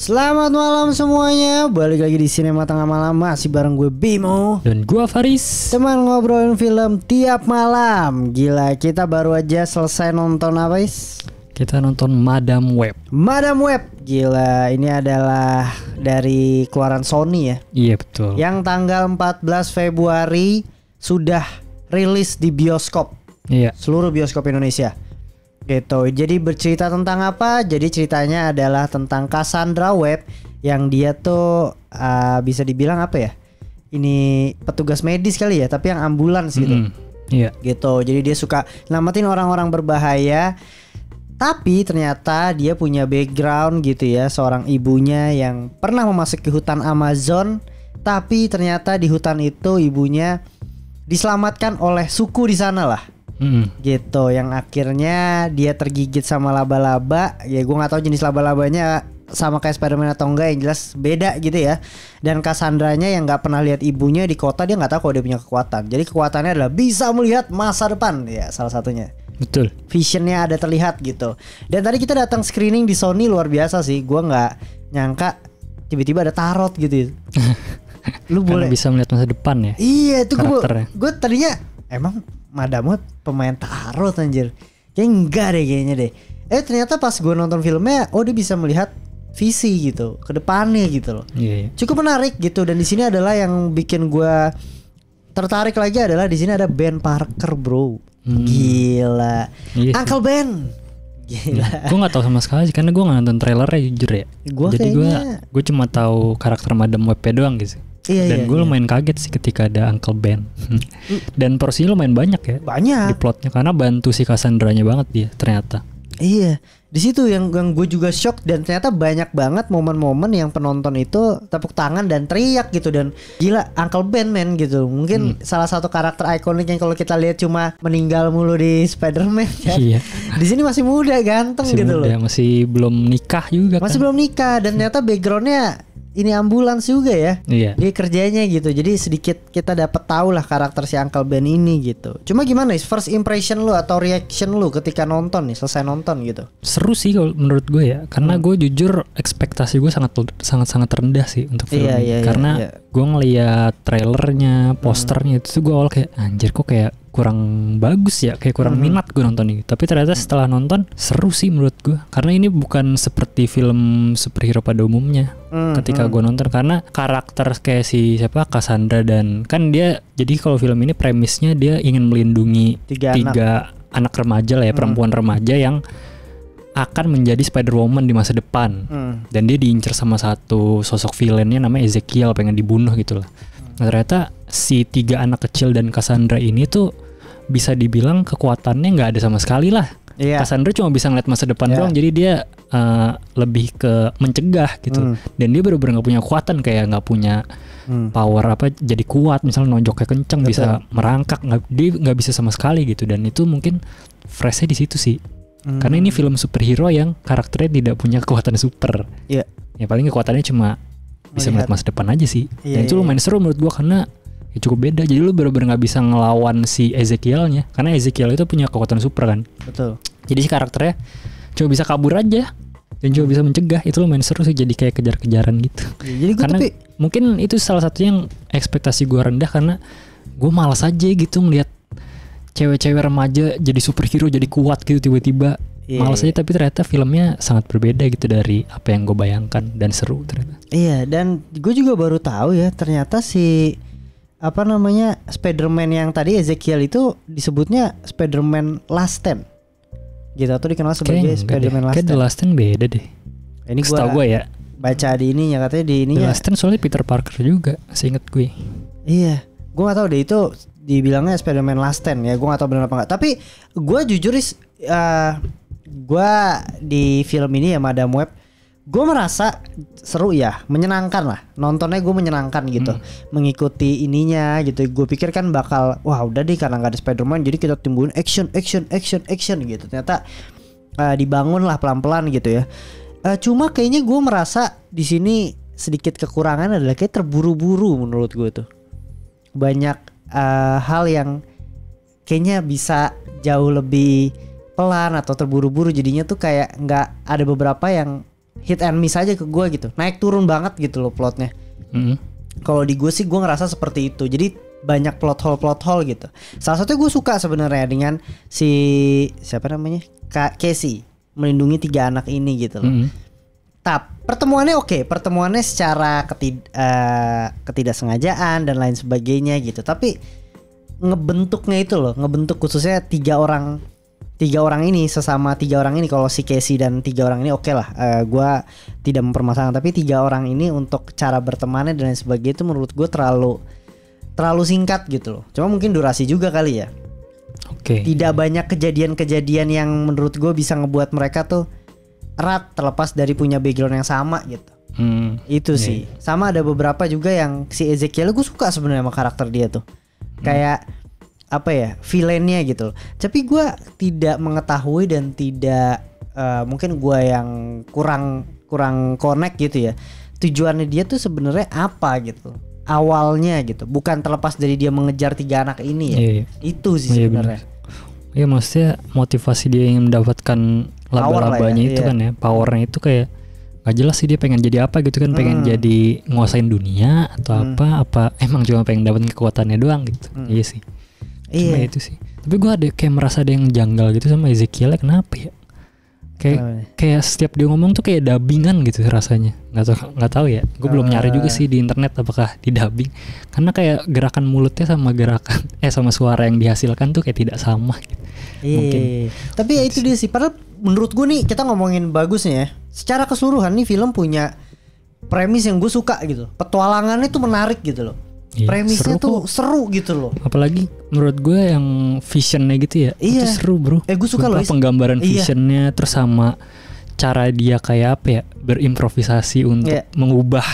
Selamat malam semuanya. Balik lagi di Sinema Tengah Malam. Masih bareng gue Bimo dan gue Faris. Teman ngobrolin film tiap malam. Gila, kita baru aja selesai nonton apa is? Kita nonton Madam Web. Madam Web. Gila, ini adalah dari keluaran Sony ya. Iya betul. Yang tanggal 14 Februari sudah rilis di bioskop. Iya. Seluruh bioskop Indonesia. Gitu. Jadi bercerita tentang apa? Jadi ceritanya adalah tentang Cassandra Webb yang dia tuh bisa dibilang apa ya? Ini petugas medis kali ya, tapi yang ambulans gitu. Iya. Gitu. Jadi dia suka namatin orang-orang berbahaya. Tapi ternyata dia punya background gitu ya, seorang ibunya yang pernah memasuki hutan Amazon, tapi ternyata di hutan itu ibunya diselamatkan oleh suku di sana lah. Gitu, yang akhirnya dia tergigit sama laba-laba. Ya gue nggak tahu jenis laba-labanya sama kayak Spider-Man atau enggak, yang jelas beda gitu ya. Dan Cassandranya yang nggak pernah lihat ibunya di kota, dia nggak tahu kalau dia punya kekuatan. Jadi kekuatannya adalah bisa melihat masa depan ya, salah satunya. Betul. Visionnya ada terlihat gitu. Dan tadi kita datang screening di Sony, luar biasa sih. Gue nggak nyangka tiba-tiba ada tarot gitu. Lu boleh bisa melihat masa depan ya. Iya itu gue tadinya emang Madam Web pemain tarot anjir. Kayak enggak deh kayaknya deh. Ternyata pas gue nonton filmnya, oh dia bisa melihat visi gitu ke depannya gitu loh. Iya. Cukup menarik gitu. Dan di sini adalah yang bikin gue tertarik lagi adalah di sini ada Ben Parker, bro. Gila. Iya, Uncle Ben. Gila. Gue nggak tahu sama sekali sih, karena gue nggak nonton trailernya jujur ya. Jadi gue cuma tahu karakter Madam Web doang gitu. Dan gue lumayan kaget sih ketika ada Uncle Ben. Dan porsinya lumayan banyak ya. Banyak. Di plotnya, karena bantu si Cassandranya banget dia ternyata. Iya. Di situ yang gue juga shock, dan ternyata banyak banget momen-momen yang penonton itu tepuk tangan dan teriak gitu. Dan gila, Uncle Ben men gitu. Mungkin salah satu karakter ikonik yang kalau kita lihat cuma meninggal mulu di Spider-Man kan. Iya. Di sini masih muda, ganteng masih gitu muda, loh. Masih belum nikah juga. Masih belum nikah, dan ternyata backgroundnya ini ambulans juga ya. Iya. Dia kerjanya gitu. Jadi sedikit kita dapat tahu lah karakter si Uncle Ben ini gitu. Cuma gimana nih first impression lu atau reaction lu ketika nonton nih, selesai nonton gitu? Seru sih kalau menurut gue ya. Karena gue jujur ekspektasi gue sangat rendah sih untuk film ini. Karena gue ngeliat trailernya, posternya itu gue awal kayak anjir kok kayak kurang bagus ya, kayak kurang minat gue nonton ini. Tapi ternyata setelah nonton seru sih menurut gue. Karena ini bukan seperti film superhero pada umumnya. Ketika gue nonton, karena karakter kayak si Cassandra, dan kan dia, jadi kalau film ini premisnya dia ingin melindungi tiga anak remaja lah ya, perempuan remaja yang akan menjadi Spider-Woman di masa depan. Dan dia diincar sama satu sosok villainnya namanya Ezekiel, pengen dibunuh gitu lah. Nah, ternyata si tiga anak kecil dan Cassandra ini tuh bisa dibilang kekuatannya nggak ada sama sekali lah. Cassandra cuma bisa ngeliat masa depan doang, jadi dia lebih ke mencegah gitu. Dan dia bener-bener nggak punya kekuatan, kayak nggak punya power apa jadi kuat, misalnya nonjoknya kenceng, bisa merangkak, dia nggak bisa sama sekali gitu. Dan itu mungkin freshnya di situ sih. Karena ini film superhero yang karakternya tidak punya kekuatan super. Ya paling kekuatannya cuma bisa melihat masa depan aja sih. Dan itu lumayan seru menurut gua, karena ya cukup beda. Jadi lu bener-bener gak bisa ngelawan si Ezekielnya, karena Ezekiel itu punya kekuatan super kan. Betul. Jadi si karakternya cuma bisa kabur aja dan cuma bisa mencegah. Itu lumayan seru sih, jadi kayak kejar-kejaran gitu. Jadi karena mungkin itu salah satunya yang ekspektasi gua rendah, karena gua malas aja gitu ngeliat cewek-cewek remaja jadi superhero, jadi kuat gitu tiba-tiba. Malas aja, tapi ternyata filmnya sangat berbeda gitu dari apa yang gue bayangkan, dan seru ternyata. Iya, dan gue juga baru tahu ya, ternyata si Spider-Man yang tadi Ezekiel itu disebutnya Spider-Man Last Stand gitu, atau dikenal sebagai Spider-Man Last Stand. Kayak The Last Stand beda deh. Ini gue ya baca di ininya, katanya di ininya The Last Stand soalnya Peter Parker juga, seinget gue. Iya, gue gak tahu deh itu dibilangnya Spider-Man Last Stand ya, gue gak tahu benar apa enggak. Tapi gue jujur gue di film ini ya, Madam Web, gue merasa seru ya, menyenangkan lah. Nontonnya gue menyenangkan gitu, mengikuti ininya gitu. Gue pikir kan bakal, wah udah deh karena gak ada Spider-Man, jadi kita timbulin action gitu. Ternyata dibangun lah pelan-pelan gitu ya. Cuma kayaknya gue merasa di sini sedikit kekurangan adalah kayak terburu-buru menurut gue tuh. Banyak hal yang kayaknya bisa jauh lebih pelan atau terburu-buru, jadinya tuh kayak nggak ada beberapa yang hit and miss aja ke gue gitu, naik turun banget gitu loh plotnya. Kalau di gue sih gue ngerasa seperti itu. Jadi banyak plot hole gitu. Salah satu gue suka sebenarnya dengan si siapa namanya Casey melindungi 3 anak ini gitu loh. Pertemuannya oke, pertemuannya secara ketidaksengajaan dan lain sebagainya gitu. Tapi ngebentuknya itu loh, ngebentuk khususnya 3 orang ini, sesama 3 orang ini. Kalau si Casey dan 3 orang ini oke lah, gue tidak mempermasalahkan. Tapi 3 orang ini untuk cara bertemannya dan lain sebagainya itu menurut gue terlalu singkat gitu loh. Cuma mungkin durasi juga kali ya. Tidak banyak kejadian-kejadian yang menurut gue bisa ngebuat mereka tuh erat, terlepas dari punya background yang sama gitu. Itu sih. Sama ada beberapa juga yang si Ezekiel gue suka sebenarnya sama karakter dia tuh. Kayak apa ya, villainnya gitu. Tapi gue tidak mengetahui dan tidak mungkin gue yang kurang connect gitu ya. Tujuannya dia tuh sebenarnya apa gitu. Awalnya gitu. Bukan terlepas dari dia mengejar 3 anak ini ya. Itu sih sebenarnya. Iya, maksudnya motivasi dia ingin mendapatkan laba-labanya itu kan ya. Powernya itu kayak gak jelas sih dia pengen jadi apa gitu kan. Pengen jadi nguasain dunia atau apa emang cuma pengen dapetin kekuatannya doang gitu. Iya sih. Cuma itu sih. Tapi gue kayak merasa ada yang janggal gitu sama Ezekiel. Kenapa ya? Kayak setiap dia ngomong tuh kayak dubbingan gitu rasanya. Nggak tahu ya. Gue belum nyari juga sih di internet apakah di dubbing. Karena kayak gerakan mulutnya sama sama suara yang dihasilkan tuh kayak tidak sama gitu. Mungkin. Tapi ya itu dia sih. Padahal menurut gue nih, kita ngomongin bagusnya ya. Secara keseluruhan nih film punya premis yang gue suka gitu. Petualangannya tuh menarik gitu loh. Premisnya seru gitu loh. Apalagi menurut gue yang visionnya gitu ya. Itu seru bro. Gue suka loh penggambaran visionnya. Terus sama cara dia kayak apa ya, berimprovisasi untuk mengubah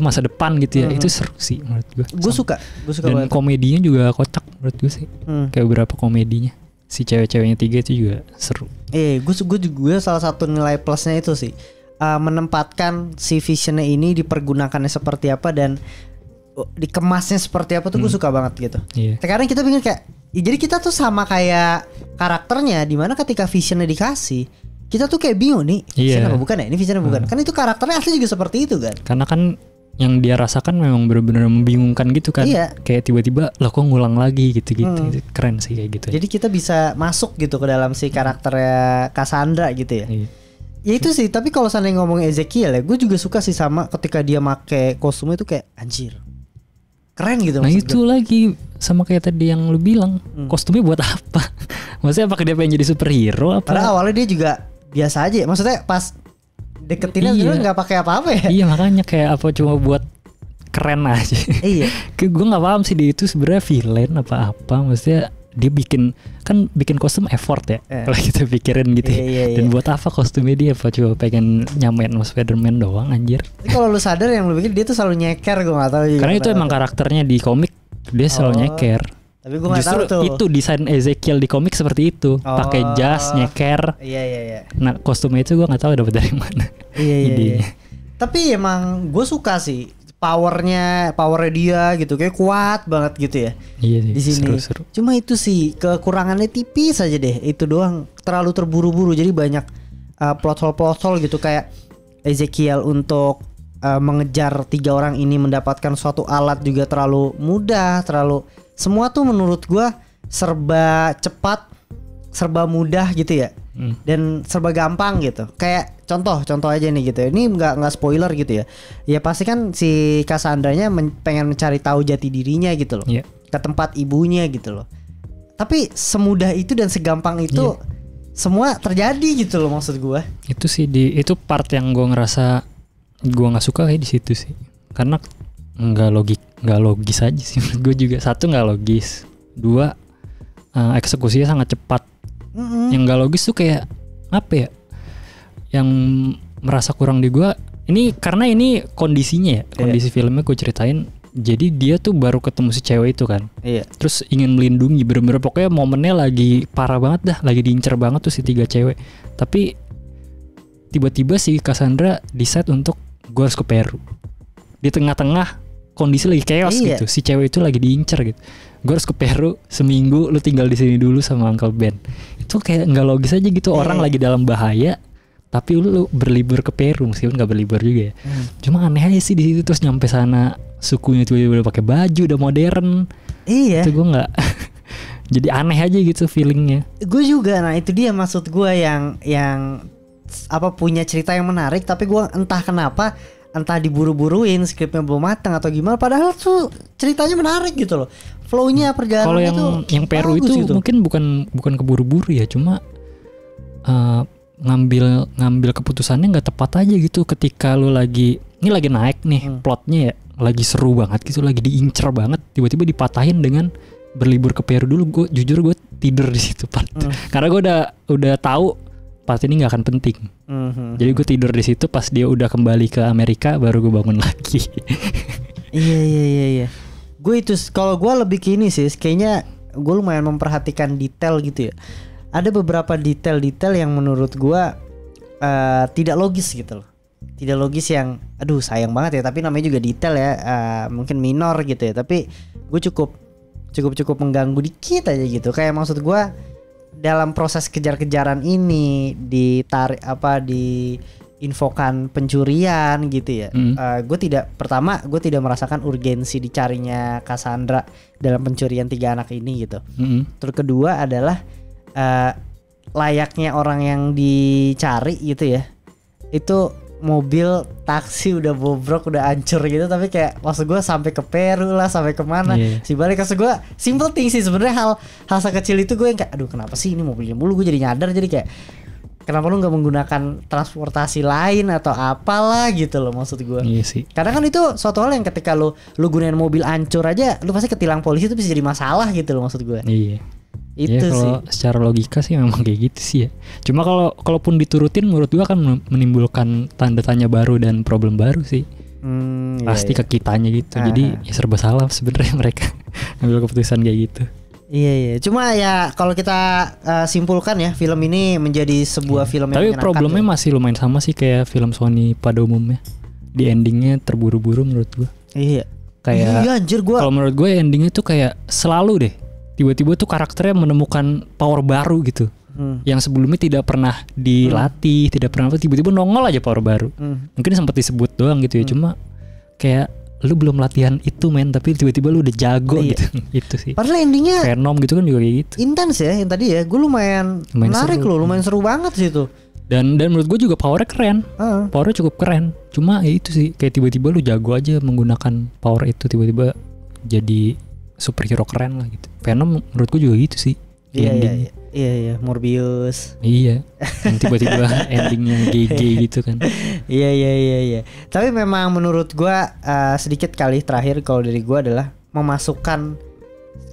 masa depan gitu ya. Itu seru sih menurut gue. Gue suka dan banget. Komedinya juga kocak menurut gue sih. Kayak beberapa komedinya. Si cewek-ceweknya 3 itu juga seru. Gue salah satu nilai plusnya itu sih, menempatkan si visionnya ini dipergunakannya seperti apa dan dikemasnya seperti apa tuh gue suka banget gitu. Sekarang kita pikir kayak, jadi kita tuh sama kayak karakternya, dimana ketika visionnya dikasih, kita tuh kayak bingung nih, vision apa bukan ya? Ini visionnya bukan. Kan itu karakternya asli juga seperti itu kan. Karena kan yang dia rasakan memang benar-benar membingungkan gitu kan. Kayak tiba-tiba kok ngulang lagi gitu-gitu. Keren sih kayak gitu. Jadi kita bisa masuk gitu ke dalam si karakternya Cassandra gitu ya. Ya itu sih. Tapi kalau seandainya ngomongin Ezekiel ya, gue juga suka sih sama ketika dia make kostumnya itu kayak anjir, keren gitu. Nah itu gue lagi sama kayak tadi yang lu bilang, kostumnya buat apa? Maksudnya apakah dia pengen jadi superhero apa? Karena awalnya dia juga biasa aja. Maksudnya pas deketinnya nggak pakai apa-apa ya. Iya makanya kayak apa cuma buat keren aja. Gue nggak paham sih dia itu sebenarnya villain apa-apa. Maksudnya dia bikin kostum effort ya. Kalau kita pikirin gitu. Dan buat apa kostumnya dia? Apa cuma pengen nyamain sama Spider-Man doang anjir. Tapi kalau lu sadar yang lu pikir dia tuh selalu nyeker, gue nggak tahu. Karena itu emang karakternya di komik, dia selalu nyeker. Tapi gue nggak tahu tuh. Itu desain Ezekiel di komik seperti itu, pakai jas, nyeker. Nah kostumnya itu gue nggak tahu dapat dari mana. Tapi emang gue suka sih powernya dia gitu, kayak kuat banget gitu ya. Di sini. Seru. Cuma itu sih kekurangannya tipis aja deh. Itu doang, terlalu terburu-buru. Jadi banyak plot hole gitu, kayak Ezekiel untuk mengejar 3 orang ini mendapatkan suatu alat juga terlalu mudah, semua tuh menurut gua serba cepat, serba mudah gitu ya. Dan serba gampang gitu. Kayak contoh aja nih gitu. Ini nggak spoiler gitu ya. Ya pasti kan si Cassandranya pengen mencari tahu jati dirinya gitu loh. Ke tempat ibunya gitu loh. Tapi semudah itu dan segampang itu semua terjadi gitu loh maksud gua. Itu sih itu part yang gua ngerasa gua nggak suka kayak di situ sih. Karena nggak logis aja sih menurut gue juga. 1 nggak logis, 2 eksekusinya sangat cepat. Yang nggak logis tuh kayak apa ya, yang merasa kurang di gue ini karena ini kondisinya ya, kondisi filmnya gue ceritain. Jadi dia tuh baru ketemu si cewek itu kan, terus ingin melindungi, bener-bener pokoknya momennya lagi parah banget dah, lagi diincer banget tuh si 3 cewek. Tapi tiba-tiba si Cassandra decide untuk gue harus ke Peru di tengah-tengah kondisi lagi chaos gitu. Si cewek itu lagi diincer gitu. Gue harus ke Peru seminggu, lu tinggal di sini dulu sama Uncle Ben. Itu kayak nggak logis aja gitu. Orang lagi dalam bahaya, tapi lu berlibur ke Peru, meskipun nggak berlibur juga ya. Cuma aneh aja sih di situ, terus nyampe sana sukunya tiba-tiba udah pakai baju, udah modern. Iya. Itu gue nggak, jadi aneh aja gitu feelingnya. Gue juga, nah itu dia maksud gue yang apa punya cerita yang menarik, tapi gue entah kenapa, entah diburu-buruin, skripnya belum matang atau gimana, padahal tuh ceritanya menarik gitu loh. Flow-nya perjalanan kalau yang Peru itu gitu. Mungkin bukan keburu-buru ya, cuma ngambil keputusannya nggak tepat aja gitu ketika lu lagi naik nih plotnya ya, lagi seru banget gitu, lagi diincer banget, tiba-tiba dipatahin dengan berlibur ke Peru dulu. Gue tidur di situ part. Karena gue udah tahu part ini nggak akan penting. Jadi gue tidur di situ, pas dia udah kembali ke Amerika baru gue bangun lagi. Iya. Gue itu kalau gue lebih ke ini sih, kayaknya gue lumayan memperhatikan detail gitu ya. Ada beberapa detail-detail yang menurut gue tidak logis gitu loh. Tidak logis yang aduh sayang banget ya, tapi namanya juga detail ya, mungkin minor gitu ya, tapi gue cukup mengganggu dikit aja gitu. Kayak maksud gue dalam proses kejar-kejaran ini diinfokan pencurian gitu ya. Gue tidak merasakan urgensi dicarinya Cassandra dalam pencurian 3 anak ini gitu. Terus kedua adalah layaknya orang yang dicari gitu ya, itu mobil taksi udah bobrok, udah hancur gitu, tapi kayak maksud gue sampai ke Peru lah, sampai kemana si balik. Maksud gue simple thing sih sebenarnya, hal sekecil itu gue yang kayak aduh kenapa sih ini mobilnya mulu. Gue jadi nyadar, jadi kayak kenapa lu nggak menggunakan transportasi lain atau apalah gitu loh, maksud gue. Iya sih. Karena kan itu suatu hal yang ketika lu gunain mobil hancur aja, lu pasti ketilang polisi, itu bisa jadi masalah gitu loh, maksud gue. Iya. Itu ya, kalau secara logika sih memang kayak gitu sih ya. Cuma kalaupun diturutin, menurut gua akan menimbulkan tanda tanya baru dan problem baru sih. Pasti ke kitanya gitu. Jadi ya serba salah sebenarnya mereka ambil keputusan kayak gitu. Iya. Cuma ya kalau kita simpulkan ya, film ini menjadi sebuah film yang tapi menyenangkan. problemnya masih lumayan sama sih kayak film Sony pada umumnya. Di endingnya terburu-buru menurut gua. Iya. Kayak iya, anjir gua. Kalau menurut gue endingnya tuh kayak selalu deh, tiba-tiba tuh karakternya menemukan power baru gitu. Yang sebelumnya tidak pernah dilatih, tidak pernah, tiba-tiba nongol aja power baru. Mungkin sempat disebut doang gitu ya, cuma kayak lu belum latihan itu men, tapi tiba-tiba lu udah jago gitu. Itu sih. Padahal endingnya Venom gitu kan juga kayak gitu. Intens ya yang tadi ya. Gue lumayan menarik loh, lumayan seru banget sih itu. Dan menurut gue juga powernya keren. Powernya cukup keren. Cuma ya itu sih, kayak tiba-tiba lu jago aja menggunakan power itu, tiba-tiba jadi superhero keren lah gitu. Venom menurut gue juga gitu sih. Iya, Morbius. Iya. Yang tiba-tiba endingnya GG gitu kan. Iya. Tapi memang menurut gue sedikit kali terakhir kalau dari gue adalah memasukkan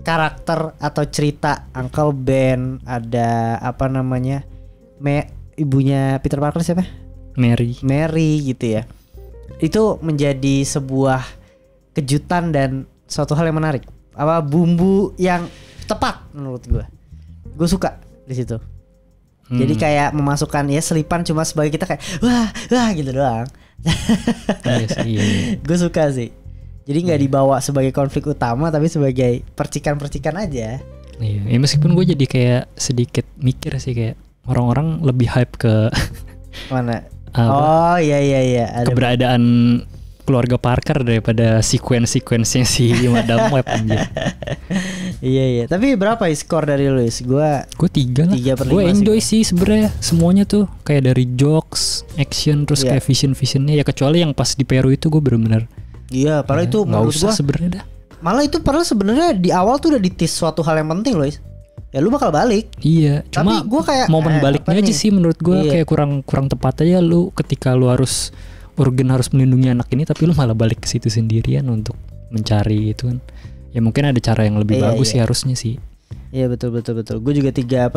karakter atau cerita Uncle Ben, ada apa namanya, ibunya Peter Parker siapa? Mary gitu ya. Itu menjadi sebuah kejutan dan suatu hal yang menarik. Apa bumbu yang tepat menurut gue suka di situ. Jadi kayak memasukkan ya selipan cuma sebagai kita kayak wah gitu doang. Iya. Gue suka sih. Jadi nggak dibawa sebagai konflik utama, tapi sebagai percikan-percikan aja. Iya. Ya meskipun gue jadi kayak sedikit mikir sih, kayak orang-orang lebih hype ke mana? Oh iya. Ada keberadaan keluarga Parker daripada sequence-sequence-nya si Madam Web aja. Iya. Tapi berapa ya skor dari Luis? Gue 3 lah. Gue enjoy sih sebenarnya semuanya tuh, kayak dari jokes, action, terus kayak vision-visionnya ya, kecuali yang pas di Peru itu gue bener-bener. Iya, padahal itu menurut gue sebenarnya dah. Malah itu padahal sebenarnya di awal tuh udah ditis suatu hal yang penting Luis. Ya lu bakal balik. Iya, cuma gue kayak momen baliknya aja sih menurut gue kayak kurang tepat aja. Lu ketika lu harus harus melindungi anak ini, tapi lu malah balik ke situ sendirian untuk mencari itu kan. Ya mungkin ada cara yang lebih bagus sih harusnya sih. Iya betul. Gue juga 3/5.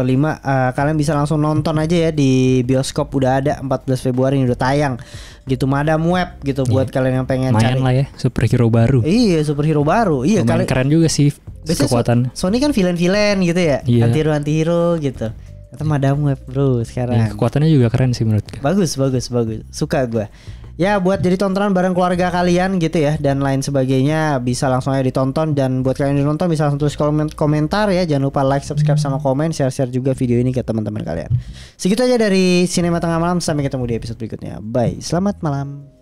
Kalian bisa langsung nonton aja ya di bioskop, udah ada 14 Februari ini udah tayang gitu. Madam Web gitu buat kalian yang pengen cari. Main lah ya, superhero baru. Iya, superhero baru. Iya, keren juga sih kekuatan. Sony kan villain gitu ya, anti-hero gitu. Atau Madam Web bro sekarang. Kekuatannya juga keren sih menurut gue. Bagus. Suka gue. Ya buat jadi tontonan bareng keluarga kalian gitu ya, dan lain sebagainya, bisa langsung aja ditonton. Dan buat kalian yang nonton bisa langsung tulis komentar ya. Jangan lupa like, subscribe sama komen, share juga video ini ke teman-teman kalian. Segitu aja dari Sinema Tengah Malam, sampai ketemu di episode berikutnya. Bye, selamat malam.